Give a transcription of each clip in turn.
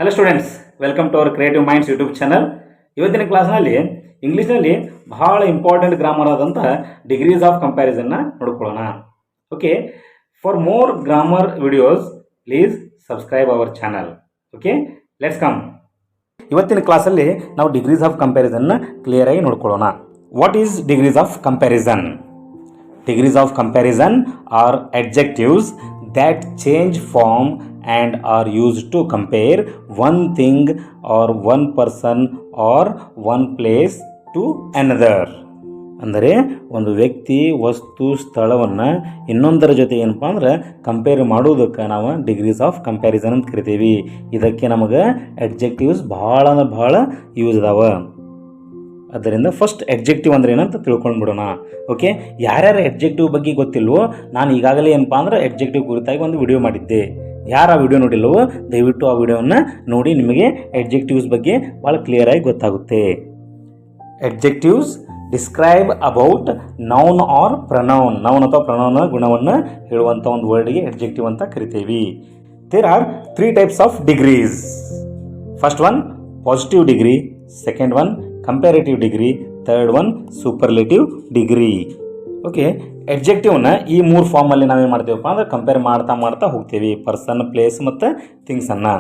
Hello students, welcome to our creative minds YouTube channel. ಇವತ್ತಿನ ಕ್ಲಾಸ್ನಲ್ಲಿ ಇಂಗ್ಲೀಷ್ನಲ್ಲಿ ಬಹಳ ಇಂಪಾರ್ಟೆಂಟ್ ಗ್ರಾಮರ್ ಆದಂಥ ಡಿಗ್ರೀಸ್ ಆಫ್ ಕಂಪ್ಯಾರಿಸನ್ನ ನೋಡ್ಕೊಳ್ಳೋಣ. Okay, for more grammar videos please subscribe our channel. Okay, let's come. ಇವತ್ತಿನ ಕ್ಲಾಸಲ್ಲಿ ನಾವು ಡಿಗ್ರೀಸ್ ಆಫ್ ಕಂಪ್ಯಾರಿಸನ್ನ ಕ್ಲಿಯರ್ ಆಗಿ ನೋಡ್ಕೊಳ್ಳೋಣ. What is degrees of comparison? Degrees of comparison are adjectives that change form and are used to compare one thing or one person or one place to another. ಅಂದರೆ ಒಂದು ವ್ಯಕ್ತಿ, ವಸ್ತು, ಸ್ಥಳವನ್ನು ಇನ್ನೊಂದರ ಜೊತೆ ಏನಪ್ಪ ಅಂದ್ರೆ ಕಂಪೇರ್ ಮಾಡೋದಕ್ಕೆ ನಾವು ಡಿಗ್ರೀಸ್ ಆಫ್ ಕಂಪ್ಯಾರಿಸನ್ ಅಂತ ಕರಿತೀವಿ. ಇದಕ್ಕೆ ನಮಗೆ ಅಡ್ಜೆಕ್ಟಿವ್ಸ್ ಭಾಳ ಯೂಸ್ ಅದಾವ. ಅದರಿಂದ ಫಸ್ಟ್ ಎಡ್ಜೆಕ್ಟಿವ್ ಅಂದ್ರೆ ಏನಂತ ತಿಳ್ಕೊಂಡು ಬಿಡೋಣ. ಓಕೆ, ಯಾರ್ಯಾರು ಎಡ್ಜೆಕ್ಟಿವ್ ಬಗ್ಗೆ ಗೊತ್ತಿಲ್ವೋ, ನಾನು ಈಗಾಗಲೇ ಏನಪ್ಪ ಅಂದ್ರೆ ಎಡ್ಜೆಕ್ಟಿವ್ ಕುರಿತಾಗಿ ಒಂದು ವಿಡಿಯೋ ಮಾಡಿದ್ದೆ. ಯಾರು ಆ ವಿಡಿಯೋ ನೋಡಿಲ್ಲವೋ ದಯವಿಟ್ಟು ಆ ವಿಡಿಯೋನ ನೋಡಿ, ನಿಮಗೆ ಎಡ್ಜೆಕ್ಟಿವ್ಸ್ ಬಗ್ಗೆ ಭಾಳ ಕ್ಲಿಯರ್ ಆಗಿ ಗೊತ್ತಾಗುತ್ತೆ. Adjectives describe about noun or pronoun. Noun ಅಥವಾ ಪ್ರನೌನ್ ಗುಣವನ್ನು ಹೇಳುವಂಥ ಒಂದು ವರ್ಡ್ಗೆ ಎಡ್ಜೆಕ್ಟಿವ್ ಅಂತ ಕರಿತೀವಿ. There are 3 types of degrees. First one positive degree, second one comparative degree, third one superlative degree. Okay, ಎಡ್ಜೆಕ್ಟಿವ್ನ ಈ 3 ಫಾರ್ಮಲ್ಲಿ ನಾವೇನು ಮಾಡ್ತೀವಪ್ಪ ಅಂದ್ರೆ ಕಂಪೇರ್ ಮಾಡ್ತಾ ಹೋಗ್ತೀವಿ. ಪರ್ಸನ್, ಪ್ಲೇಸ್ ಮತ್ತು ಥಿಂಗ್ಸನ್ನು.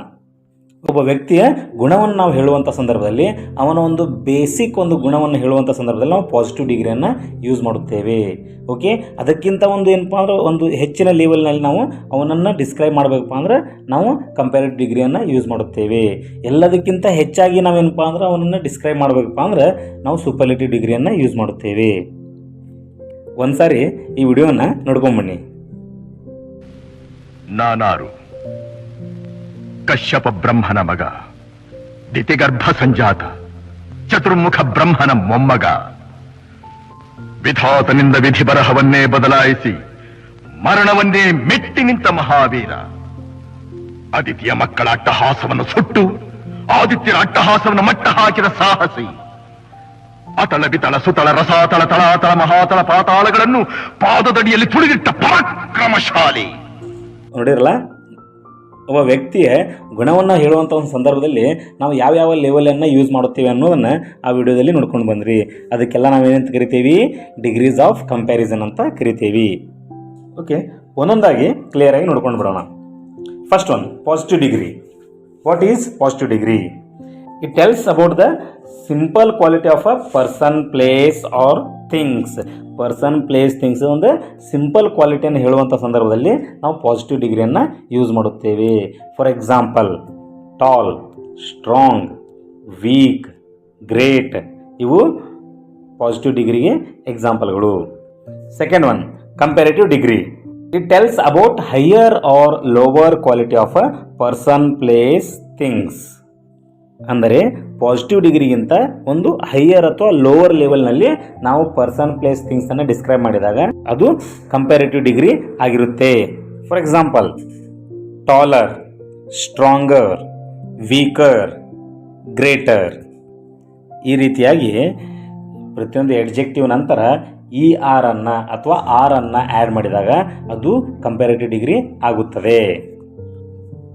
ಒಬ್ಬ ವ್ಯಕ್ತಿಯ ಗುಣವನ್ನು ನಾವು ಹೇಳುವಂಥ ಸಂದರ್ಭದಲ್ಲಿ, ಅವನ ಒಂದು ಬೇಸಿಕ್ ಒಂದು ಗುಣವನ್ನು ಹೇಳುವಂಥ ಸಂದರ್ಭದಲ್ಲಿ ನಾವು ಪಾಸಿಟಿವ್ ಡಿಗ್ರಿಯನ್ನು ಯೂಸ್ ಮಾಡುತ್ತೇವೆ. ಓಕೆ, ಅದಕ್ಕಿಂತ ಒಂದು ಏನಪ್ಪ ಅಂದ್ರೆ ಒಂದು ಹೆಚ್ಚಿನ ಲೆವೆಲ್ನಲ್ಲಿ ನಾವು ಅವನನ್ನು ಡಿಸ್ಕ್ರೈಬ್ ಮಾಡಬೇಕಪ್ಪ ಅಂದ್ರೆ ನಾವು ಕಂಪ್ಯಾರೇಟಿವ್ ಡಿಗ್ರಿಯನ್ನು ಯೂಸ್ ಮಾಡುತ್ತೇವೆ. ಎಲ್ಲದಕ್ಕಿಂತ ಹೆಚ್ಚಾಗಿ ನಾವೇನಪ್ಪ ಅಂದ್ರೆ ಅವನನ್ನು ಡಿಸ್ಕ್ರೈಬ್ ಮಾಡಬೇಕಪ್ಪ ಅಂದ್ರೆ ನಾವು ಸೂಪರ್ಲೇಟಿವ್ ಡಿಗ್ರಿಯನ್ನು ಯೂಸ್ ಮಾಡುತ್ತೇವೆ. ಒಂದ್ಸಾರಿ ಈ ವಿಡಿಯೋನ ನೋಡ್ಕೊಂಬನ್ನಿ. ನಾನಾರು ಕಶ್ಯಪ ಬ್ರಹ್ಮನ ಮಗ, ದಿತಿಗರ್ಭ ಸಂಜಾತ, ಚತುರ್ಮುಖ ಬ್ರಹ್ಮನ ಮೊಮ್ಮಗ. ವಿಧಾತನಿಂದ ವಿಧಿ ಬರಹವನ್ನೇ ಬದಲಾಯಿಸಿ ಮರಣವನ್ನೇ ಮೆಟ್ಟಿ ನಿಂತ ಮಹಾವೀರ. ಅದಿತಿಯ ಮಕ್ಕಳ ಅಟ್ಟಹಾಸವನ್ನು ಸುಟ್ಟು ಆದಿತ್ಯರ ಅಟ್ಟಹಾಸವನ್ನು ಮಟ್ಟ ಹಾಕಿದ ಸಾಹಸಿ. ಅತಳ ಬಿತಳ ಸುತಳ ರಸಾತಳ ತಳಾತಳ ಮಹಾತಳ ಪಾತಾಳಗಳನ್ನು ಪಾದದಡಿಯಲ್ಲಿ ತುಳಿದಿಟ್ಟ ಪರಾಕ್ರಮಶಾಲಿ. ನೋಡಿರಲ್ಲ, ಒಬ್ಬ ವ್ಯಕ್ತಿಯ ಗುಣವನ್ನು ಹೇಳುವಂಥ ಒಂದು ಸಂದರ್ಭದಲ್ಲಿ ನಾವು ಯಾವ್ಯಾವ ಲೆವೆಲನ್ನು ಯೂಸ್ ಮಾಡುತ್ತೇವೆ ಅನ್ನೋದನ್ನು ಆ ವಿಡಿಯೋದಲ್ಲಿ ನೋಡ್ಕೊಂಡು ಬಂದ್ರಿ. ಅದಕ್ಕೆಲ್ಲ ನಾವೇನಂತ ಕರಿತೀವಿ? ಡಿಗ್ರೀಸ್ ಆಫ್ ಕಂಪ್ಯಾರಿಸನ್ ಅಂತ ಕರಿತೀವಿ. ಓಕೆ, ಒಂದೊಂದಾಗಿ ಕ್ಲಿಯರಾಗಿ ನೋಡ್ಕೊಂಡು ಬರೋಣ. First one positive degree. What is positive degree? It tells about the simple quality of a person, place or things. Person, place, things ಒಂದು ಸಿಂಪಲ್ ಕ್ವಾಲಿಟಿಯನ್ನು ಹೇಳುವಂಥ ಸಂದರ್ಭದಲ್ಲಿ ನಾವು ಪಾಸಿಟಿವ್ ಡಿಗ್ರಿಯನ್ನು ಯೂಸ್ ಮಾಡುತ್ತೇವೆ. For example, tall, strong, weak, great ಇವು positive ಡಿಗ್ರಿಗೆ ಎಕ್ಸಾಂಪಲ್ಗಳು. Second one comparative degree. It tells about higher or lower quality of a person, place, things. ಅಂದರೆ ಪಾಸಿಟಿವ್ ಡಿಗ್ರಿಗಿಂತ ಒಂದು ಹೈಯರ್ ಅಥವಾ ಲೋವರ್ ಲೆವೆಲ್ನಲ್ಲಿ ನಾವು ಪರ್ಸನ್, ಪ್ಲೇಸ್, ಥಿಂಗ್ಸನ್ನು ಡಿಸ್ಕ್ರೈಬ್ ಮಾಡಿದಾಗ ಅದು ಕಂಪ್ಯಾರೇಟಿವ್ ಡಿಗ್ರಿ ಆಗಿರುತ್ತೆ. For example, taller, stronger, weaker, greater. ಈ ರೀತಿಯಾಗಿ ಪ್ರತಿಯೊಂದು ಎಡ್ಜೆಕ್ಟಿವ್ ನಂತರ ಈ ಆರ್ ಅನ್ನು ಅಥವಾ ಆರ್ ಅನ್ನು ಆ್ಯಡ್ ಮಾಡಿದಾಗ ಅದು ಕಂಪ್ಯಾರೇಟಿವ್ ಡಿಗ್ರಿ ಆಗುತ್ತದೆ.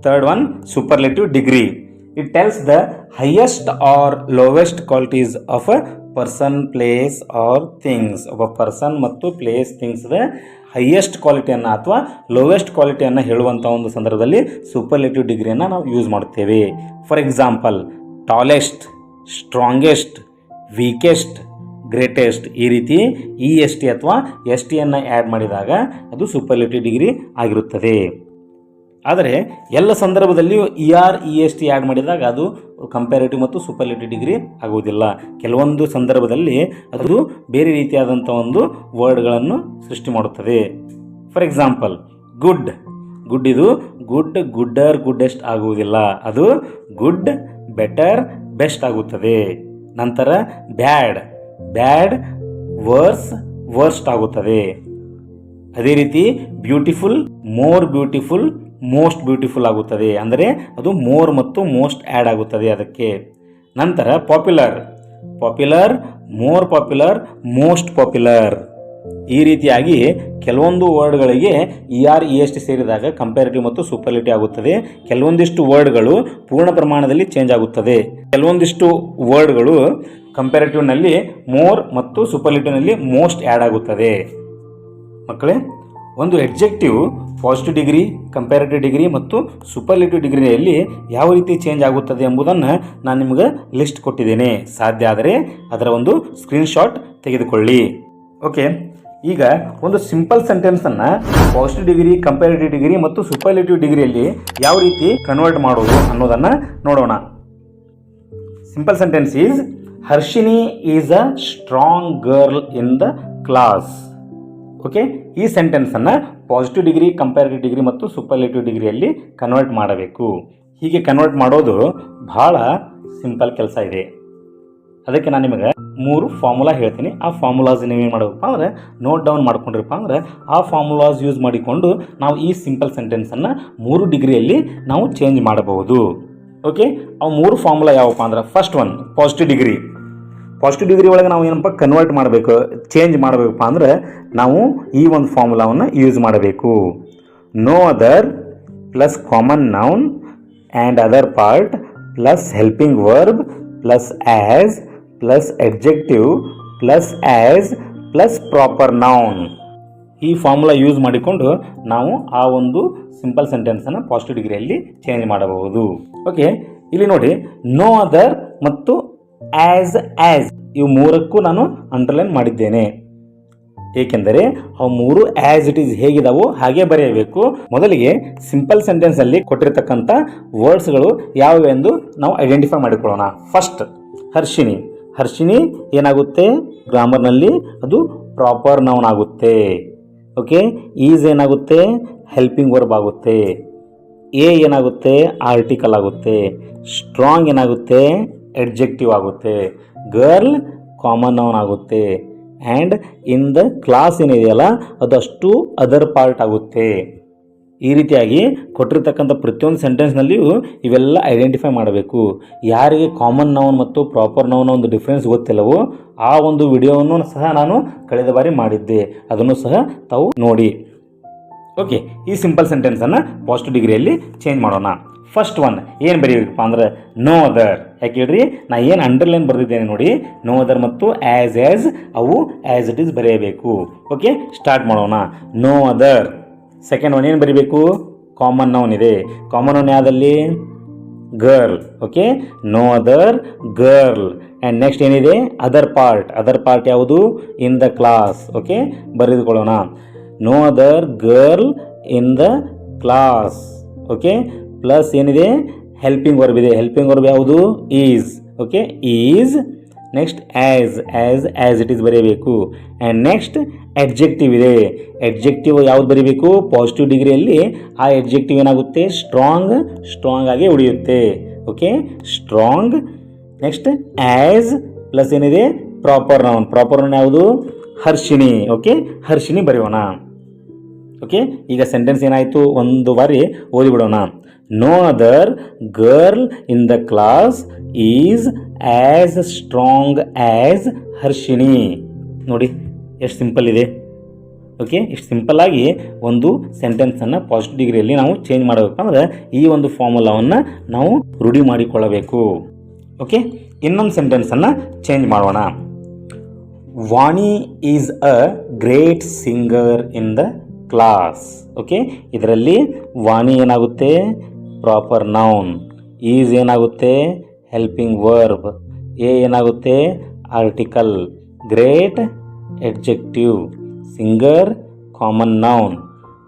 Third one superlative degree. It tells the highest or lowest qualities of a person, place or things. ಒಬ್ಬ ಪರ್ಸನ್ ಮತ್ತು ಪ್ಲೇಸ್, ಥಿಂಗ್ಸ್ದ ಹೈಯೆಸ್ಟ್ ಕ್ವಾಲಿಟಿಯನ್ನು ಅಥವಾ ಲೋವೆಸ್ಟ್ ಕ್ವಾಲಿಟಿಯನ್ನು ಹೇಳುವಂಥ ಒಂದು ಸಂದರ್ಭದಲ್ಲಿ ಸೂಪರ್ಲೇಟಿವ್ ಡಿಗ್ರಿಯನ್ನು ನಾವು ಯೂಸ್ ಮಾಡುತ್ತೇವೆ. For example, tallest, strongest, weakest, greatest. ಈ ರೀತಿ EST ಅಥವಾ STಯನ್ನು ಆ್ಯಡ್ ಮಾಡಿದಾಗ ಅದು ಸೂಪರ್ಲೇಟಿವ್ ಡಿಗ್ರಿ ಆಗಿರುತ್ತದೆ. ಆದರೆ ಎಲ್ಲ ಸಂದರ್ಭದಲ್ಲಿಯೂ ER, EST ಆ್ಯಡ್ ಮಾಡಿದಾಗ ಅದು ಕಂಪ್ಯಾರೇಟಿವ್ ಮತ್ತು ಸೂಪರ್ಲೇಟಿವ್ ಡಿಗ್ರಿ ಆಗುವುದಿಲ್ಲ. ಕೆಲವೊಂದು ಸಂದರ್ಭದಲ್ಲಿ ಅದು ಬೇರೆ ರೀತಿಯಾದಂಥ ಒಂದು ವರ್ಡ್ಗಳನ್ನು ಸೃಷ್ಟಿ ಮಾಡುತ್ತದೆ. For example, good. ಗುಡ್ ಇದು ಗುಡ್, ಗುಡ್ಡರ್, ಗುಡ್ಡೆಸ್ಟ್ ಆಗುವುದಿಲ್ಲ. ಅದು ಗುಡ್, ಬೆಟರ್, ಬೆಸ್ಟ್ ಆಗುತ್ತದೆ. ನಂತರ ಬ್ಯಾಡ್. ಬ್ಯಾಡ್, ವರ್ಸ್, ವರ್ಸ್ಟ್ ಆಗುತ್ತದೆ. ಅದೇ ರೀತಿ beautiful, more beautiful, most beautiful ಆಗುತ್ತದೆ. ಅಂದರೆ ಅದು ಮೋರ್ ಮತ್ತು ಮೋಸ್ಟ್ ಆ್ಯಡ್ ಆಗುತ್ತದೆ ಅದಕ್ಕೆ. ನಂತರ popular. Popular, more popular, most popular. ಈ ರೀತಿಯಾಗಿ ಕೆಲವೊಂದು ವರ್ಡ್ಗಳಿಗೆ ER EST ಸೇರಿದಾಗ ಕಂಪ್ಯಾರಿಟಿವ್ ಮತ್ತು ಸೂಪರ್ಲೇಟಿವ್ ಆಗುತ್ತದೆ. ಕೆಲವೊಂದಿಷ್ಟು ವರ್ಡ್ಗಳು ಪೂರ್ಣ ಪ್ರಮಾಣದಲ್ಲಿ ಚೇಂಜ್ ಆಗುತ್ತದೆ. ಕೆಲವೊಂದಿಷ್ಟು ವರ್ಡ್ಗಳು ಕಂಪ್ಯಾರಿಟಿವ್ನಲ್ಲಿ ಮೋರ್ ಮತ್ತು ಸೂಪರ್ಲೇಟಿವ್ನಲ್ಲಿ ಮೋಸ್ಟ್ ಆ್ಯಡ್ ಆಗುತ್ತದೆ. ಮಕ್ಕಳೇ, ಒಂದು adjective positive degree, comparative degree ಮತ್ತು ಸೂಪರ್ಲೇಟಿವ್ ಡಿಗ್ರಿಯಲ್ಲಿ ಯಾವ ರೀತಿ ಚೇಂಜ್ ಆಗುತ್ತದೆ ಎಂಬುದನ್ನು ನಾನು ನಿಮಗೆ ಲಿಸ್ಟ್ ಕೊಟ್ಟಿದ್ದೇನೆ. ಸಾಧ್ಯ ಆದರೆ ಅದರ ಒಂದು ಸ್ಕ್ರೀನ್ಶಾಟ್ ತೆಗೆದುಕೊಳ್ಳಿ. ಓಕೆ, ಈಗ ಒಂದು ಸಿಂಪಲ್ ಸೆಂಟೆನ್ಸನ್ನು ಪಾಸಿಟಿವ್ ಡಿಗ್ರಿ, ಕಂಪ್ಯಾರಿಟಿವ್ ಡಿಗ್ರಿ ಮತ್ತು ಸೂಪರ್ಲೇಟಿವ್ ಡಿಗ್ರಿಯಲ್ಲಿ ಯಾವ ರೀತಿ ಕನ್ವರ್ಟ್ ಮಾಡೋದು ಅನ್ನೋದನ್ನು ನೋಡೋಣ. Simple sentence is Harshini is a strong girl in the class. Okay, ಈ ಸೆಂಟೆನ್ಸನ್ನು ಪಾಸಿಟಿವ್ ಡಿಗ್ರಿ, ಕಂಪ್ಯಾರಿಟಿವ್ ಡಿಗ್ರಿ ಮತ್ತು ಸೂಪರ್ಲೇಟಿವ್ ಡಿಗ್ರಿಯಲ್ಲಿ ಕನ್ವರ್ಟ್ ಮಾಡಬೇಕು. ಹೀಗೆ ಕನ್ವರ್ಟ್ ಮಾಡೋದು ಬಹಳ ಸಿಂಪಲ್ ಕೆಲಸ ಇದೆ. ಅದಕ್ಕೆ ನಾನು ನಿಮಗೆ 3 ಫಾರ್ಮುಲಾ ಹೇಳ್ತೀನಿ. ಆ ಫಾರ್ಮುಲಾಸ್ ನೀವೇನು ಮಾಡಬೇಕಪ್ಪ ಅಂದರೆ ನೋಟ್ ಡೌನ್ ಮಾಡ್ಕೊಂಡಿರಪ್ಪ ಅಂದರೆ ಆ ಫಾರ್ಮುಲಾಸ್ ಯೂಸ್ ಮಾಡಿಕೊಂಡು ನಾವು ಈ ಸಿಂಪಲ್ ಸೆಂಟೆನ್ಸನ್ನು 3 ಡಿಗ್ರಿಯಲ್ಲಿ ನಾವು ಚೇಂಜ್ ಮಾಡಬಹುದು. ಓಕೆ, ಅವು 3 ಫಾರ್ಮುಲಾ ಯಾವಪ್ಪ ಅಂದ್ರೆ first one positive degree. Positive degree ಒಳಗೆ ನಾವು ಏನಪ್ಪ ಕನ್ವರ್ಟ್ ಮಾಡಬೇಕು, ಚೇಂಜ್ ಮಾಡಬೇಕಪ್ಪ ಅಂದರೆ ನಾವು ಈ ಒಂದು ಫಾರ್ಮುಲಾವನ್ನು ಯೂಸ್ ಮಾಡಬೇಕು. No other plus common noun and other part plus helping verb plus as plus adjective plus as plus proper noun. ಈ ಫಾರ್ಮುಲಾ ಯೂಸ್ ಮಾಡಿಕೊಂಡು ನಾವು ಆ ಒಂದು ಸಿಂಪಲ್ ಸೆಂಟೆನ್ಸನ್ನು ಪಾಸಿಟಿವ್ ಡಿಗ್ರಿಯಲ್ಲಿ ಚೇಂಜ್ ಮಾಡಬಹುದು. ಓಕೆ, ಇಲ್ಲಿ ನೋಡಿ, ನೋ ಅದರ್ ಮತ್ತು ಆ್ಯಸ್ ಇವು 3ಕ್ಕೂ ನಾನು ಅಂಡರ್ಲೈನ್ ಮಾಡಿದ್ದೇನೆ. ಏಕೆಂದರೆ ಅವು 3 ಆ್ಯಸ್ ಇಟ್ ಈಸ್ ಹೇಗಿದಾವೋ ಹಾಗೆ ಬರೆಯಬೇಕು. ಮೊದಲಿಗೆ ಸಿಂಪಲ್ ಸೆಂಟೆನ್ಸಲ್ಲಿ ಕೊಟ್ಟಿರ್ತಕ್ಕಂಥ ವರ್ಡ್ಸ್ಗಳು ಯಾವುವು ಎಂದು ನಾವು ಐಡೆಂಟಿಫೈ ಮಾಡಿಕೊಳ್ಳೋಣ. ಫಸ್ಟ್ ಹರ್ಷಿನಿ. ಹರ್ಷಿನಿ ಏನಾಗುತ್ತೆ ಗ್ರಾಮರ್ನಲ್ಲಿ ಅದು ಪ್ರಾಪರ್ ನೌನ್ ಆಗುತ್ತೆ. ಓಕೆ, ಈಸ್ ಏನಾಗುತ್ತೆ ಹೆಲ್ಪಿಂಗ್ ವರ್ಬ್ ಆಗುತ್ತೆ. ಎ ಏನಾಗುತ್ತೆ ಆರ್ಟಿಕಲ್ ಆಗುತ್ತೆ. ಸ್ಟ್ರಾಂಗ್ ಏನಾಗುತ್ತೆ ಎಡ್ಜೆಕ್ಟಿವ್ ಆಗುತ್ತೆ. ಗರ್ಲ್ ಕಾಮನ್ ನೌನ್ ಆಗುತ್ತೆ. ಆ್ಯಂಡ್ ಇನ್ ದ ಕ್ಲಾಸ್ ಏನಿದೆಯಲ್ಲ ಅದಷ್ಟು ಅದರ್ ಪಾರ್ಟ್ ಆಗುತ್ತೆ. ಈ ರೀತಿಯಾಗಿ ಕೊಟ್ಟಿರ್ತಕ್ಕಂಥ ಪ್ರತಿಯೊಂದು ಸೆಂಟೆನ್ಸ್ನಲ್ಲಿಯೂ ಇವೆಲ್ಲ ಐಡೆಂಟಿಫೈ ಮಾಡಬೇಕು. ಯಾರಿಗೆ ಕಾಮನ್ ನೌನ್ ಮತ್ತು ಪ್ರಾಪರ್ ನೌನ್ ಒಂದು ಡಿಫ್ರೆನ್ಸ್ ಗೊತ್ತಿಲ್ಲವೋ ಆ ಒಂದು ವಿಡಿಯೋವನ್ನು ಸಹ ನಾನು ಕಳೆದ ಬಾರಿ ಮಾಡಿದ್ದೆ, ಅದನ್ನು ಸಹ ತಾವು ನೋಡಿ. ಓಕೆ, ಈ ಸಿಂಪಲ್ ಸೆಂಟೆನ್ಸನ್ನು ಪಾಸಿಟಿವ್ ಡಿಗ್ರಿಯಲ್ಲಿ ಚೇಂಜ್ ಮಾಡೋಣ. ಫಸ್ಟ್ ಒನ್ ಏನು ಬರೀಬೇಕಪ್ಪ ಅಂದ್ರೆ ನೋ ಅದರ್. ಯಾಕೆ ಹೇಳ್ರಿ, ನಾ ಏನು ಅಂಡರ್ಲೈನ್ ಬರೆದಿದ್ದೇನೆ ನೋಡಿ, ನೋ ಅದರ್ ಮತ್ತು ಆ್ಯಸ್ ಅವು ಆ್ಯಸ್ ಇಟ್ ಈಸ್ ಬರೆಯಬೇಕು. ಓಕೆ, ಸ್ಟಾರ್ಟ್ ಮಾಡೋಣ. No other. ಸೆಕೆಂಡ್ ಒನ್ ಏನು ಬರೀಬೇಕು, ಕಾಮನ್ ನೌನ್ ಇದೆ. ಕಾಮನ್ ನೌನ್ ಯಾವುದಲ್ಲಿ girl. Okay, no other girl. And next ಏನಿದೆ ಅದರ್ ಪಾರ್ಟ್. ಅದರ್ ಪಾರ್ಟ್ ಯಾವುದು ಇನ್ ದ ಕ್ಲಾಸ್. ಓಕೆ, ಬರೆದುಕೊಳ್ಳೋಣ. No other girl in the class. Okay, plus ಏನಿದೆ helping verb ಇದೆ. Helping verb ಯಾವುದು is. Okay, is. Next as it is ಬರೀಬೇಕು. And next adjective ಇದೆ. Adjective ಯಾವ್ದು ಬರೀಬೇಕು positive ಡಿಗ್ರಿಯಲ್ಲಿ ಆ ಎಡ್ಜೆಕ್ಟಿವ್ ಏನಾಗುತ್ತೆ ಸ್ಟ್ರಾಂಗ್ ಆಗಿ ಉಳಿಯುತ್ತೆ. Okay, strong. Next as plus ಏನಿದೆ ಪ್ರಾಪರ್ ನೌನ್. ಪ್ರಾಪರ್ ನೌನ್ ಯಾವುದು ಹರ್ಷಿನಿ. ಓಕೆ, ಹರ್ಷಿನಿ ಬರೆಯೋಣ. ಓಕೆ, ಈಗ ಸೆಂಟೆನ್ಸ್ ಏನಾಯಿತು ಒಂದು ಬಾರಿ ಓದಿಬಿಡೋಣ. No other girl in the class is as strong as Harshini. ನೋಡಿ ಎಷ್ಟು ಸಿಂಪಲ್ ಇದೆ. ಓಕೆ, ಇಷ್ಟು ಸಿಂಪಲ್ಲಾಗಿ ಒಂದು ಸೆಂಟೆನ್ಸನ್ನು ಪಾಸಿಟಿವ್ ಡಿಗ್ರಿಯಲ್ಲಿ ನಾವು ಚೇಂಜ್ ಮಾಡಬೇಕಂದ್ರೆ ಈ ಒಂದು ಫಾರ್ಮುಲಾವನ್ನು ನಾವು ರೂಢಿ ಮಾಡಿಕೊಳ್ಳಬೇಕು. ಓಕೆ, ಇನ್ನೊಂದು ಸೆಂಟೆನ್ಸನ್ನು ಚೇಂಜ್ ಮಾಡೋಣ. Vani is a great singer in the class. Okay, ಇದರಲ್ಲಿ ವಾಣಿ ಏನಾಗುತ್ತೆ ಪ್ರಾಪರ್ ನೌನ್. ಈಸ್ ಏನಾಗುತ್ತೆ ಹೆಲ್ಪಿಂಗ್ ವರ್ಬ್. ಎ ಏನಾಗುತ್ತೆ article. Great adjective. Singer common noun.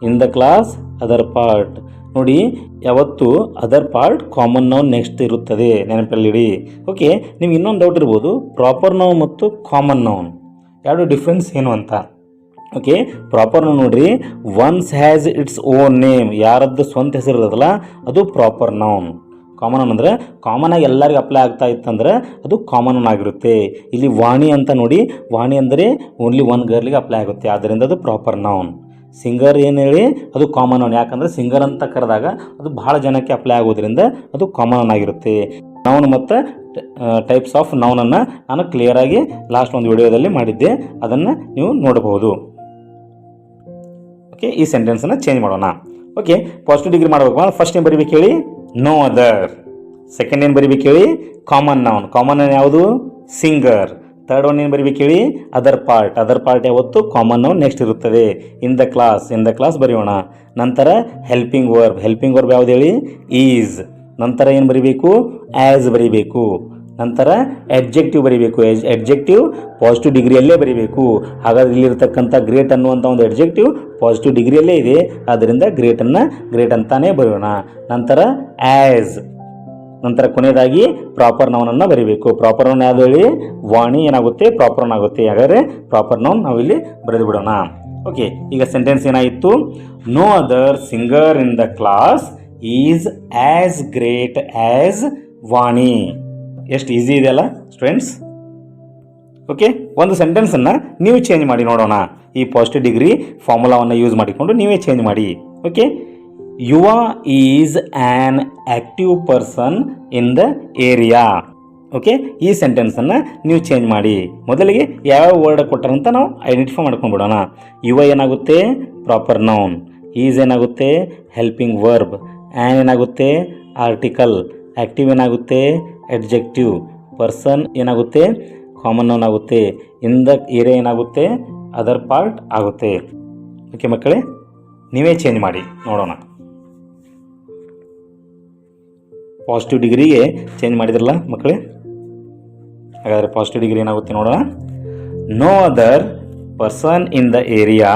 In the class other part. ನೋಡಿ, ಯಾವತ್ತು other part common noun next ಇರುತ್ತದೆ, ನೆನಪಲ್ಲಿಡಿ. Okay, ನಿಮ್ಗೆ ಇನ್ನೊಂದು ಡೌಟ್ ಇರ್ಬೋದು, ಪ್ರಾಪರ್ ನೌನ್ ಮತ್ತು ಕಾಮನ್ ನೌನ್ ಎರಡು ಡಿಫ್ರೆನ್ಸ್ ಏನು ಅಂತ. ಓಕೆ, ಪ್ರಾಪರ್ ನೌನ್ ನೋಡ್ರಿ, one's has its own name. ಯಾರದ್ದು ಸ್ವಂತ ಹೆಸರು ಇರೋದಲ್ಲ ಅದು ಪ್ರಾಪರ್ ನೌನ್. ಕಾಮನ್ ನೌನ್ ಅಂದರೆ ಕಾಮನ್ ಆಗಿ ಎಲ್ಲರಿಗೂ ಅಪ್ಲೈ ಆಗ್ತಾ ಇತ್ತಂದ್ರೆ ಅದು ಕಾಮನ್ ನೌನ್ ಆಗಿರುತ್ತೆ. ಇಲ್ಲಿ ವಾಣಿ ಅಂತ ನೋಡಿ, ವಾಣಿ ಅಂದರೆ ಓನ್ಲಿ ಒನ್ ಗರ್ಲಿಗೆ ಅಪ್ಲೈ ಆಗುತ್ತೆ, ಆದ್ದರಿಂದ ಅದು ಪ್ರಾಪರ್ ನೌನ್. ಸಿಂಗರ್ ಏನು ಹೇಳಿ ಅದು ಕಾಮನ್ ನೌನ್. ಯಾಕಂದರೆ ಸಿಂಗರ್ ಅಂತ ಕರೆದಾಗ ಅದು ಬಹಳ ಜನಕ್ಕೆ ಅಪ್ಲೈ ಆಗೋದ್ರಿಂದ ಅದು ಕಾಮನ್ ನೌನ್ ಆಗಿರುತ್ತೆ. ನೌನ್ ಮತ್ತು ಟೈಪ್ಸ್ ಆಫ್ ನೌನನ್ನು ನಾನು ಕ್ಲಿಯರಾಗಿ ಲಾಸ್ಟ್ ಒಂದು ವಿಡಿಯೋದಲ್ಲಿ ಮಾಡಿದ್ದೆ, ಅದನ್ನು ನೀವು ನೋಡಬಹುದು. ಓಕೆ, ಈ ಸೆಂಟೆನ್ಸನ್ನು ಚೇಂಜ್ ಮಾಡೋಣ. ಓಕೆ, ಪಾಸಿಟಿವ್ ಡಿಗ್ರಿ ಮಾಡಬೇಕು. ಫಸ್ಟ್ ಏನು ಬರೀಬೇಕು ಹೇಳಿ, ನೋ ಅದರ್. ಸೆಕೆಂಡ್ ಏನು ಬರೀಬೇಕು ಹೇಳಿ, ಕಾಮನ್ ನೌನ್. ಕಾಮನ್ ನೌನ್ ಯಾವುದು, ಸಿಂಗರ್. ಥರ್ಡ್ ಒನ್ ಏನು ಬರೀಬೇಕು ಹೇಳಿ, ಅದರ್ ಪಾರ್ಟ್. ಅದರ್ ಪಾರ್ಟ್ ಯಾವತ್ತು ಕಾಮನ್ ನೌನ್ ನೆಕ್ಸ್ಟ್ ಇರುತ್ತದೆ. ಇನ್ ದ ಕ್ಲಾಸ್ ಬರೆಯೋಣ. ನಂತರ ಹೆಲ್ಪಿಂಗ್ ವರ್ಬ್. ಹೆಲ್ಪಿಂಗ್ ವರ್ಬ್ ಯಾವುದು ಹೇಳಿ, ಈಸ್. ನಂತರ ಏನು ಬರೀಬೇಕು, ಆ್ಯಸ್ ಬರೀಬೇಕು. ನಂತರ ಎಡ್ಜೆಕ್ಟಿವ್ ಬರೀಬೇಕು. ಎಡ್ಜೆಕ್ಟಿವ್ ಪಾಸಿಟಿವ್ ಡಿಗ್ರಿಯಲ್ಲೇ ಬರೀಬೇಕು. ಹಾಗಾದ್ರೆ ಇಲ್ಲಿರ್ತಕ್ಕಂಥ ಗ್ರೇಟ್ ಅನ್ನುವಂಥ ಒಂದು ಎಡ್ಜೆಕ್ಟಿವ್ ಪಾಸಿಟಿವ್ ಡಿಗ್ರಿಯಲ್ಲೇ ಇದೆ, ಆದ್ದರಿಂದ ಗ್ರೇಟ್ ಅಂತಾನೇ ಬರೆಯೋಣ. ನಂತರ ಆ್ಯಸ್. ನಂತರ ಕೊನೆಯದಾಗಿ ಪ್ರಾಪರ್ ನೌನನ್ನು ಬರೀಬೇಕು. ಪ್ರಾಪರ್ ನೌನ್ ಯಾವುದು ಹೇಳಿ, ವಾಣಿ ಏನಾಗುತ್ತೆ, ಪ್ರಾಪರ್ ನೌನ್ ಆಗುತ್ತೆ. ಹಾಗಾದರೆ ಪ್ರಾಪರ್ ನೌನ್ ನಾವಿಲ್ಲಿ ಬರೆದು ಬಿಡೋಣ. ಓಕೆ, ಈಗ ಸೆಂಟೆನ್ಸ್ ಏನಾಯಿತು, no other singer in the class is as great as Vani. ಎಷ್ಟು ಈಸಿ ಇದೆಯಲ್ಲ ಸ್ಟೂಡೆಂಟ್ಸ್. ಓಕೆ, ಒಂದು ಸೆಂಟೆನ್ಸನ್ನು ನೀವು ಚೇಂಜ್ ಮಾಡಿ ನೋಡೋಣ. ಈ ಪಾಸಿಟಿವ್ ಡಿಗ್ರಿ ಫಾರ್ಮುಲಾವನ್ನು ಯೂಸ್ ಮಾಡಿಕೊಂಡು ನೀವೇ ಚೇಂಜ್ ಮಾಡಿ. ಓಕೆ, ಯುವ is an active person in the area. Okay, ಈ ಸೆಂಟೆನ್ಸನ್ನು ನೀವು ಚೇಂಜ್ ಮಾಡಿ. ಮೊದಲಿಗೆ ಯಾವ್ಯಾವ ವರ್ಡ್ ಕೊಟ್ಟಾರಂತ ನಾವು ಐಡೆಂಟಿಫೈ ಮಾಡ್ಕೊಂಡು ಬಿಡೋಣ. ಯುವ ಏನಾಗುತ್ತೆ, ಪ್ರಾಪರ್ ನೌನ್. ಈಸ್ ಏನಾಗುತ್ತೆ, ಹೆಲ್ಪಿಂಗ್ ವರ್ಬ್. ಆ್ಯನ್ ಏನಾಗುತ್ತೆ, ಆರ್ಟಿಕಲ್. ಆ್ಯಕ್ಟಿವ್ ಏನಾಗುತ್ತೆ, ಎಡ್ಜೆಕ್ಟಿವ್. ಪರ್ಸನ್ ಏನಾಗುತ್ತೆ, ಕಾಮನ್ ನೌನ್ ಆಗುತ್ತೆ. ಇನ್ ದ ಏರಿಯಾ ಏನಾಗುತ್ತೆ, ಅದರ್ ಪಾರ್ಟ್ ಆಗುತ್ತೆ. ಓಕೆ ಮಕ್ಕಳೇ, ನೀವೇ ಚೇಂಜ್ ಮಾಡಿ ನೋಡೋಣ. ಪಾಸಿಟಿವ್ ಡಿಗ್ರಿಗೆ ಚೇಂಜ್ ಮಾಡಿದ್ರಲ್ಲ ಮಕ್ಕಳೇ. ಹಾಗಾದರೆ ಪಾಸಿಟಿವ್ ಡಿಗ್ರಿ ಏನಾಗುತ್ತೆ ನೋಡೋಣ. No other person in the area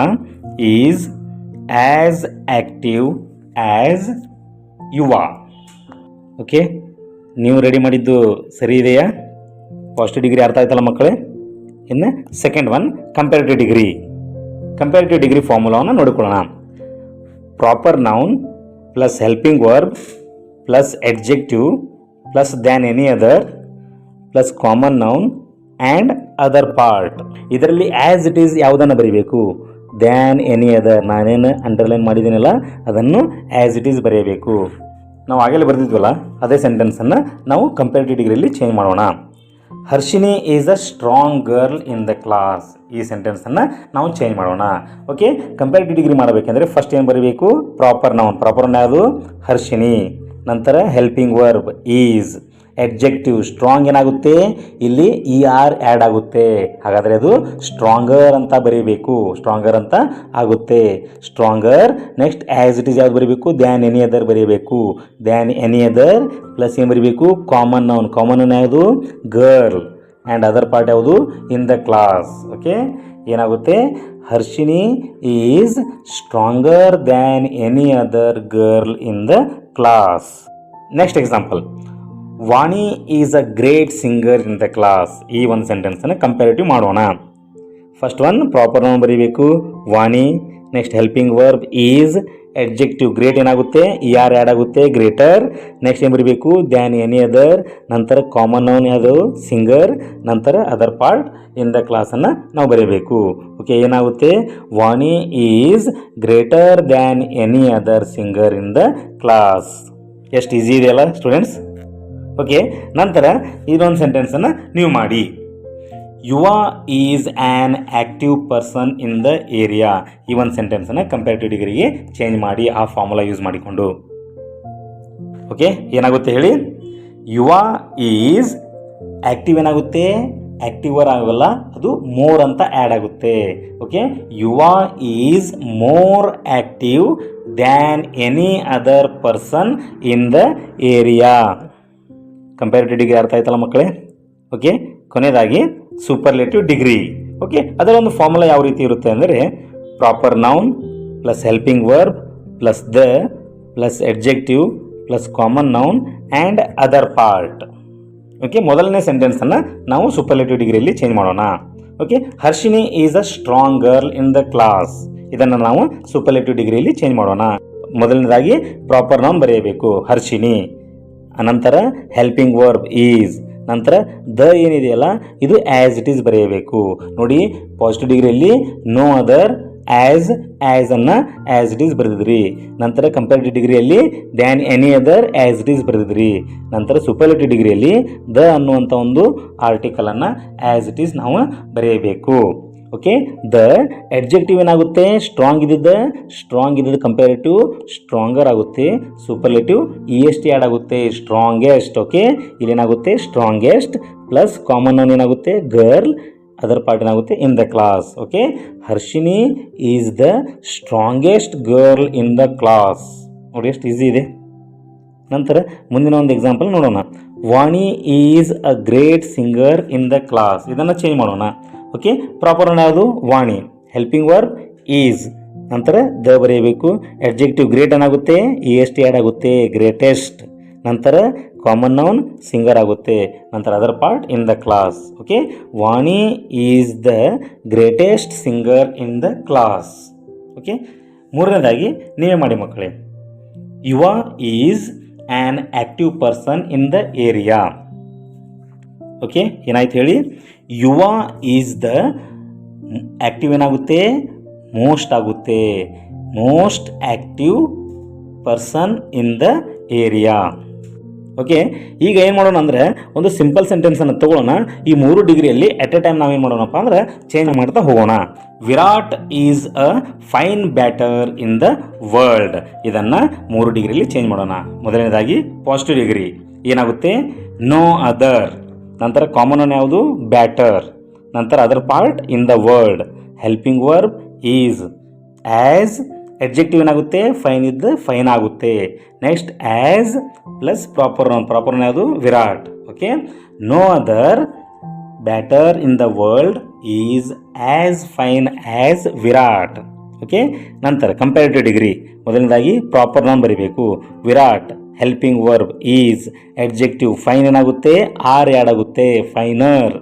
is as active as Yuva. Okay, ನೀವು ರೆಡಿ ಮಾಡಿದ್ದು ಸರಿ ಇದೆಯಾ? ಪಾಸಿಟಿವ್ ಡಿಗ್ರಿ ಅರ್ಥ ಆಯ್ತಲ್ಲ ಮಕ್ಕಳೇ. ಇನ್ನು second one, comparative degree. Comparative degree ಫಾರ್ಮುಲಾವನ್ನು ನೋಡಿಕೊಳ್ಳೋಣ. Proper noun plus helping verb plus adjective plus than any other plus common noun and other part. ಇದರಲ್ಲಿ ಆ್ಯಸ್ ಇಟ್ ಈಸ್ ಯಾವುದನ್ನು ಬರೀಬೇಕು, ದ್ಯಾನ್ ಎನಿ ಅದರ್. ನಾನೇನು ಅಂಡರ್ಲೈನ್ ಮಾಡಿದ್ದೀನಲ್ಲ ಅದನ್ನು ಆ್ಯಸ್ ಇಟ್ ಈಸ್ ಬರೆಯಬೇಕು. ನಾವು ಆಗಲೇ ಬರೆದಿದ್ವಲ್ಲ ಅದೇ ಸೆಂಟೆನ್ಸನ್ನು ನಾವು ಕಂಪ್ಯಾರಿಟಿವ್ ಡಿಗ್ರಿಯಲ್ಲಿ ಚೇಂಜ್ ಮಾಡೋಣ. Harshini is a strong girl in the class. ಈ ಸೆಂಟೆನ್ಸನ್ನು ನಾವು ಚೇಂಜ್ ಮಾಡೋಣ. ಓಕೆ, ಕಂಪ್ಯಾರಿಟಿವ್ ಡಿಗ್ರಿ ಮಾಡಬೇಕೆಂದರೆ ಫಸ್ಟ್ ಏನು ಬರೀಬೇಕು, ಪ್ರಾಪರ್ ನೌನ್. ಪ್ರಾಪರ್ ನೌನ್ ಯಾವುದು, ಹರ್ಷಿನಿ. ನಂತರ helping verb is. Adjective strong ಏನಾಗುತ್ತೆ, ಇಲ್ಲಿ ER ಆ್ಯಡ್ ಆಗುತ್ತೆ. ಹಾಗಾದರೆ ಅದು ಸ್ಟ್ರಾಂಗರ್ ಅಂತ ಬರೀಬೇಕು. ಸ್ಟ್ರಾಂಗರ್ ಅಂತ ಆಗುತ್ತೆ, stronger. Next as it is ಯಾವ್ದು ಬರೀಬೇಕು, ದ್ಯಾನ್ ಎನಿ ಅದರ್ ಬರೀಬೇಕು. ದ್ಯಾನ್ ಎನಿ ಅದರ್ ಪ್ಲಸ್ ಏನು ಬರೀಬೇಕು, ಕಾಮನ್ ನೌನ್. ಕಾಮನ್ ನೌನ್ ಯಾವುದು, ಗರ್ಲ್. ಆ್ಯಂಡ್ ಅದರ್ ಪಾರ್ಟ್ ಯಾವುದು, ಇನ್ ದ ಕ್ಲಾಸ್. ಓಕೆ, ಏನಾಗುತ್ತೆ, Harshini is stronger than any other girl in the class. Next example, Vani is a great singer in the class. ಈ ಒಂದು ಸೆಂಟೆನ್ಸನ್ನು comparative ಮಾಡೋಣ. First one proper noun ಬರೀಬೇಕು, Vani. Next helping verb is. Adjective great ಏನಾಗುತ್ತೆ, ER add ಆಗುತ್ತೆ, greater. Next ಏನು ಬರೀಬೇಕು, than any other. ನಂತರ ಕಾಮನ್ ನೌನ್ ಯಾವುದು, ಸಿಂಗರ್. ನಂತರ ಅದರ್ ಪಾರ್ಟ್ ಇನ್ ದ ಕ್ಲಾಸನ್ನು ನಾವು ಬರೀಬೇಕು. ಓಕೆ, ಏನಾಗುತ್ತೆ, Vani is greater than any other singer in the class. ಎಷ್ಟು ಈಸಿ ಇದೆಯಲ್ಲ ಸ್ಟೂಡೆಂಟ್ಸ್. ಓಕೆ, ನಂತರ ಇದೊಂದು ಸೆಂಟೆನ್ಸನ್ನು ನೀವು ಮಾಡಿ. Yuva is an active person in the area. ಈ ಒಂದು ಸೆಂಟೆನ್ಸನ್ನು ಕಂಪ್ಯಾರಿಟಿವ್ ಡಿಗ್ರಿಗೆ ಚೇಂಜ್ ಮಾಡಿ ಆ ಫಾರ್ಮುಲಾ ಯೂಸ್ ಮಾಡಿಕೊಂಡು. ಓಕೆ, ಏನಾಗುತ್ತೆ ಹೇಳಿ, ಯುವ ಈಸ್ ಆ್ಯಕ್ಟಿವ್ ಏನಾಗುತ್ತೆ, ಆ್ಯಕ್ಟಿವರ್ ಆಗೋಲ್ಲ, ಅದು ಮೋರ್ ಅಂತ ಆ್ಯಡ್ ಆಗುತ್ತೆ. ಓಕೆ, ಯುವ is more active than any other person in the area. Comparative degree ಅರ್ಥ ಆಯ್ತಲ್ಲ ಮಕ್ಕಳೇ. ಓಕೆ, ಕೊನೆಯದಾಗಿ ಸೂಪರ್ಲೇಟಿವ್ ಡಿಗ್ರಿ. ಓಕೆ, ಅದರ ಒಂದು ಫಾರ್ಮುಲಾ ಯಾವ ರೀತಿ ಇರುತ್ತೆ ಅಂದರೆ proper noun plus helping verb plus the plus adjective plus common noun and other part. Okay, ಮೊದಲನೇ ಸೆಂಟೆನ್ಸನ್ನು ನಾವು ಸೂಪರ್ಲೇಟಿವ್ ಡಿಗ್ರಿಯಲ್ಲಿ ಚೇಂಜ್ ಮಾಡೋಣ. Okay, Harshini is a strong girl in the class. ಇದನ್ನು ನಾವು ಸೂಪರ್ಲೇಟಿವ್ ಡಿಗ್ರಿಯಲ್ಲಿ ಚೇಂಜ್ ಮಾಡೋಣ. ಮೊದಲನೇದಾಗಿ ಪ್ರಾಪರ್ ನೌನ್ ಬರೆಯಬೇಕು, ಹರ್ಷಿನಿ. ಅನಂತರ ಹೆಲ್ಪಿಂಗ್ ವರ್ಬ್ ಈಸ್. ನಂತರ ದ ಏನಿದೆಯಲ್ಲ ಇದು ಆ್ಯಸ್ ಇಟ್ ಈಸ್ ಬರೆಯಬೇಕು. ನೋಡಿ, ಪಾಸಿಟಿವ್ ಡಿಗ್ರಿಯಲ್ಲಿ ನೋ ಅದರ್ ಆಸ್ ಅನ್ನ ಆಸ್ ಇಟ್ ಈಸ್ ಬರೆದಿದ್ರಿ. ನಂತರ ಕಂಪ್ಯಾರಿಟಿವ್ ಡಿಗ್ರಿಯಲ್ಲಿ than any other as it is ಬರೆದಿದ್ರಿ. ನಂತರ ಸೂಪರ್ಲೇಟಿವ್ ಡಿಗ್ರಿಯಲ್ಲಿ ದ ಅನ್ನುವಂಥ ಒಂದು ಆರ್ಟಿಕಲ್ ಅನ್ನ ಆಸ್ ಇಟ್ ಈಸ್ ನಾವು ಬರೆಯಬೇಕು. ಓಕೆ, ದ ಅಡ್ಜೆಕ್ಟಿವ್ ಏನಾಗುತ್ತೆ, ಸ್ಟ್ರಾಂಗ್ ಇದ್ದಿದ್ದ ಕಂಪ್ಯಾರಿಟಿವ್ ಸ್ಟ್ರಾಂಗರ್ ಆಗುತ್ತೆ. ಸೂಪರ್ಲೇಟಿವ್ EST ಆ್ಯಡ್ ಆಗುತ್ತೆ, ಸ್ಟ್ರಾಂಗೆಸ್ಟ್. ಓಕೆ, ಇಲ್ಲೇನಾಗುತ್ತೆ ಸ್ಟ್ರಾಂಗೆಸ್ಟ್ ಪ್ಲಸ್ ಕಾಮನ್ ನೌನ್ ಏನಾಗುತ್ತೆ ಗರ್ಲ್, ಅದರ್ ಪಾರ್ಟ್ ಏನಾಗುತ್ತೆ in the class. Okay, Harshini is the strongest girl in the class. ನೋಡಿ ಎಷ್ಟು ಈಸಿ ಇದೆ. ನಂತರ ಮುಂದಿನ ಒಂದು ಎಕ್ಸಾಂಪಲ್ ನೋಡೋಣ. Vani is a great singer in the class. ಇದನ್ನು ಚೇಂಜ್ ಮಾಡೋಣ. ಓಕೆ, ಪ್ರಾಪರ್ ಯಾವುದು ವಾಣಿ, ಹೆಲ್ಪಿಂಗ್ ವರ್ಬ್ ಈಸ್, ನಂತರ ದ ಬರೆಯಬೇಕು. ಅಡ್ಜೆಕ್ಟಿವ್ ಗ್ರೇಟ್ ಏನಾಗುತ್ತೆ EST ಆ್ಯಡ್ ಆಗುತ್ತೆ, ಗ್ರೇಟೆಸ್ಟ್. ನಂತರ ಕಾಮನ್ ನೌನ್ ಸಿಂಗರ್ ಆಗುತ್ತೆ. ನಂತರ other part in the class. Okay, Vani is the greatest singer in the class. Okay, ಮೂರನೇದಾಗಿ ನೀವೇ ಮಾಡಿ ಮಕ್ಕಳೇ. ಯುವ is an active person in the area. Okay, ಏನಾಯ್ತು ಹೇಳಿ, ಯುವ ಈಸ್ ದ ಆ್ಯಕ್ಟಿವ್ ಏನಾಗುತ್ತೆ ಮೋಸ್ಟ್ ಆಗುತ್ತೆ, most active person in the area. Okay, ಈಗ ಏನು ಮಾಡೋಣ ಅಂದರೆ ಒಂದು ಸಿಂಪಲ್ ಸೆಂಟೆನ್ಸನ್ನು ತಗೊಳ್ಳೋಣ. ಈ 3 ಡಿಗ್ರಿಯಲ್ಲಿ ಎಟ್ ಎ ಟೈಮ್ ನಾವೇನು ಮಾಡೋಣಪ್ಪ ಅಂದರೆ ಚೇಂಜ್ ಮಾಡ್ತಾ ಹೋಗೋಣ. Virat is a fine batter in the world. ಇದನ್ನು 3 ಡಿಗ್ರಿಯಲ್ಲಿ ಚೇಂಜ್ ಮಾಡೋಣ. ಮೊದಲನೇದಾಗಿ ಪಾಸಿಟಿವ್ ಡಿಗ್ರಿ ಏನಾಗುತ್ತೆ ನೋ ಅದರ್. ನಂತರ ಕಾಮನ್ ನೌನ್ ಯಾವುದು ಬ್ಯಾಟರ್. ನಂತರ other part in the world, helping verb is. As adjective ಏನಾಗುತ್ತೆ ಫೈನ್ ಇದ್ದ ಫೈನ್ ಆಗುತ್ತೆ. Next as plus proper noun ಯಾವುದು Virat. Okay, no other batter in the world is as fine as Virat. Okay, ನಂತರ comparative degree ಮೊದಲನೇದಾಗಿ proper noun ಬರೀಬೇಕು. Virat helping verb is, adjective fine ಏನಾಗುತ್ತೆ er add ಆಗುತ್ತೆ finer.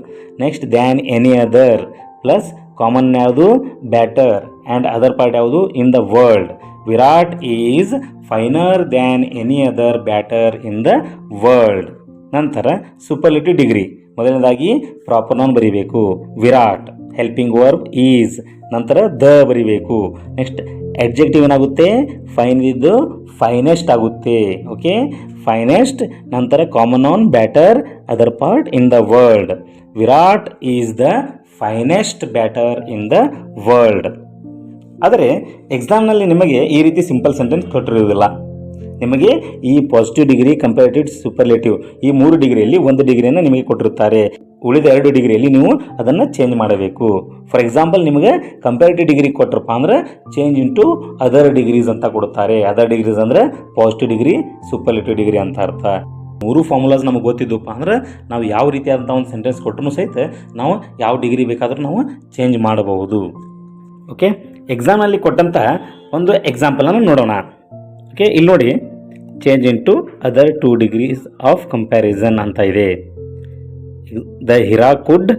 Next than any other plus common ಯಾವುದು batter and other part ಯಾವುದು in the world. Virat is finer than any other batter in the world. ನಂತರ superlative degree ಮೊದಲನೇದಾಗಿ proper noun ಬರೀಬೇಕು. Virat helping verb is, ನಂತರ the ಬರೀಬೇಕು. Next adjective ಏನಾಗುತ್ತೆ fine ಇದ್ದು finest ಆಗುತ್ತೆ. Okay, finest. ನಂತರ common noun batter, other part in the world. Virat is the finest batter in the world. ಆದರೆ ಎಕ್ಸಾಮ್ನಲ್ಲಿ ನಿಮಗೆ ಈ ರೀತಿ ಸಿಂಪಲ್ ಸೆಂಟೆನ್ಸ್ ಕೊಟ್ಟಿರುವುದಿಲ್ಲ. ನಿಮಗೆ ಈ ಪಾಸಿಟಿವ್ ಡಿಗ್ರಿ, ಕಂಪ್ಯಾರಿಟಿವ್, ಸೂಪರ್ಲೇಟಿವ್ ಈ 3 ಡಿಗ್ರಿಯಲ್ಲಿ 1 ಡಿಗ್ರಿಯನ್ನು ನಿಮಗೆ ಕೊಟ್ಟಿರುತ್ತಾರೆ. ಉಳಿದ 2 ಡಿಗ್ರಿಯಲ್ಲಿ ನೀವು ಅದನ್ನು ಚೇಂಜ್ ಮಾಡಬೇಕು. ಫಾರ್ ಎಕ್ಸಾಂಪಲ್ ನಿಮಗೆ ಕಂಪ್ಯಾರಿಟಿವ್ ಡಿಗ್ರಿ ಕೊಟ್ಟರಪ್ಪ ಅಂದರೆ ಚೇಂಜ್ ಇಂಟು ಅದರ್ ಡಿಗ್ರೀಸ್ ಅಂತ ಕೊಡುತ್ತಾರೆ. ಅದರ್ ಡಿಗ್ರೀಸ್ ಅಂದರೆ ಪಾಸಿಟಿವ್ ಡಿಗ್ರಿ, ಸೂಪರ್ಲೇಟಿವ್ ಡಿಗ್ರಿ ಅಂತ ಅರ್ಥ. 3 ಫಾರ್ಮುಲಾಸ್ ನಮಗೆ ಗೊತ್ತಿದ್ದಪ್ಪ ಅಂದ್ರೆ ನಾವು ಯಾವ ರೀತಿಯಾದಂಥ ಒಂದು ಸೆಂಟೆನ್ಸ್ ಕೊಟ್ಟರು ಸಹಿತ ನಾವು ಯಾವ ಡಿಗ್ರಿ ಬೇಕಾದರೂ ನಾವು ಚೇಂಜ್ ಮಾಡಬಹುದು. ಓಕೆ, ಎಕ್ಸಾಮಲ್ಲಿ ಕೊಟ್ಟಂಥ ಒಂದು ಎಕ್ಸಾಂಪಲನ್ನು ನೋಡೋಣ. ಓಕೆ, ಇಲ್ಲಿ ನೋಡಿ change into other 2 degrees of comparison ಅಂತ ಇದೆ. The Hirakud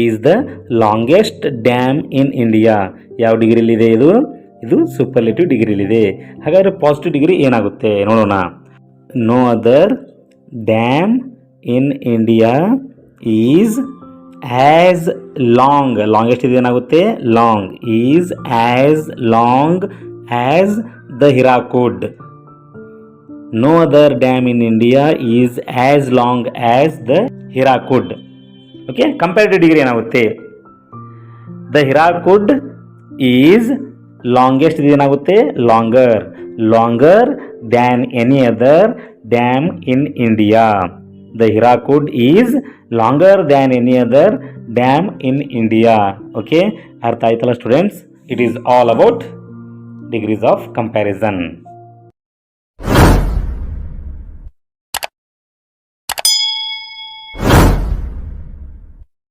is the longest dam in India. ಯಾವ ಡಿಗ್ರಿಲಿದೆ ಇದು ಸೂಪರ್ಲೇಟಿವ್ ಡಿಗ್ರಿಲಿದೆ. ಹಾಗಾದರೆ ಪಾಸಿಟಿವ್ ಡಿಗ್ರಿ ಏನಾಗುತ್ತೆ ನೋಡೋಣ. No other dam in India is as longest ಇದು ಏನಾಗುತ್ತೆ long, is as long as the Hirakud. No other dam in India is as long as the Hirakud. Okay, comparative degree ಏನಾಗುತ್ತೆ the Hirakud is longest ಇದು ಏನಾಗುತ್ತೆ longer than any other dam in India. The Hirakud is longer than any other dam in India. Okay, ಅರ್ಥ ಆಯ್ತಲ್ಲ students? It is all about degrees of comparison.